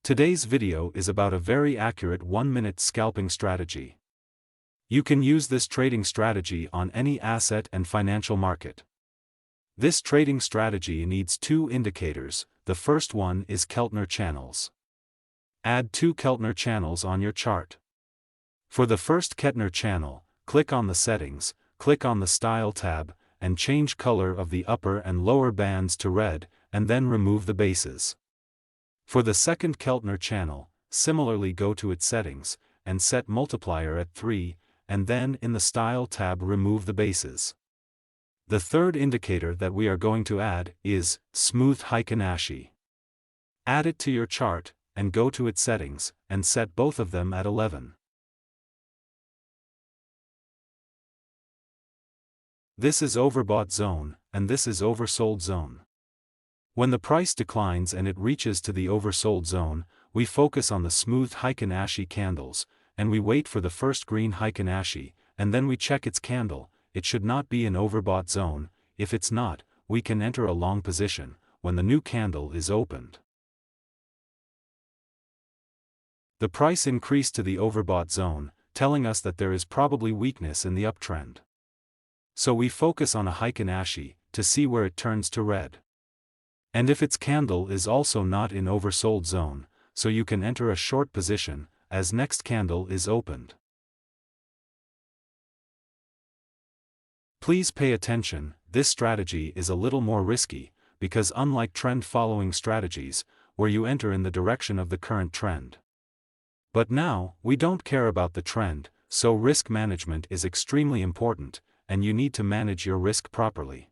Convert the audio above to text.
Today's video is about a very accurate 1-minute scalping strategy. You can use this trading strategy on any asset and financial market. This trading strategy needs two indicators. The first one is Keltner Channels. Add 2 Keltner channels on your chart. For the first Keltner channel, click on the Settings, click on the Style tab, and change color of the upper and lower bands to red, and then remove the bases. For the second Keltner channel, similarly go to its settings, and set multiplier at 3, and then in the Style tab remove the bases. The third indicator that we are going to add is Smoothhikanashi. Add it to your chart, and go to its settings, and set both of them at 11. This is overbought zone, and this is oversold zone. When the price declines and it reaches to the oversold zone, we focus on the Smoothhikanashi candles, and we wait for the first green Heiken, and then we check its candle. It should not be an overbought zone. If it's not, we can enter a long position when the new candle is opened. The price increased to the overbought zone, telling us that there is probably weakness in the uptrend. So we focus on a Heiken to see where it turns to red. And if its candle is also not in oversold zone, so you can enter a short position as next candle is opened. Please pay attention, this strategy is a little more risky, because unlike trend-following strategies, where you enter in the direction of the current trend. But now, we don't care about the trend, so risk management is extremely important, and you need to manage your risk properly.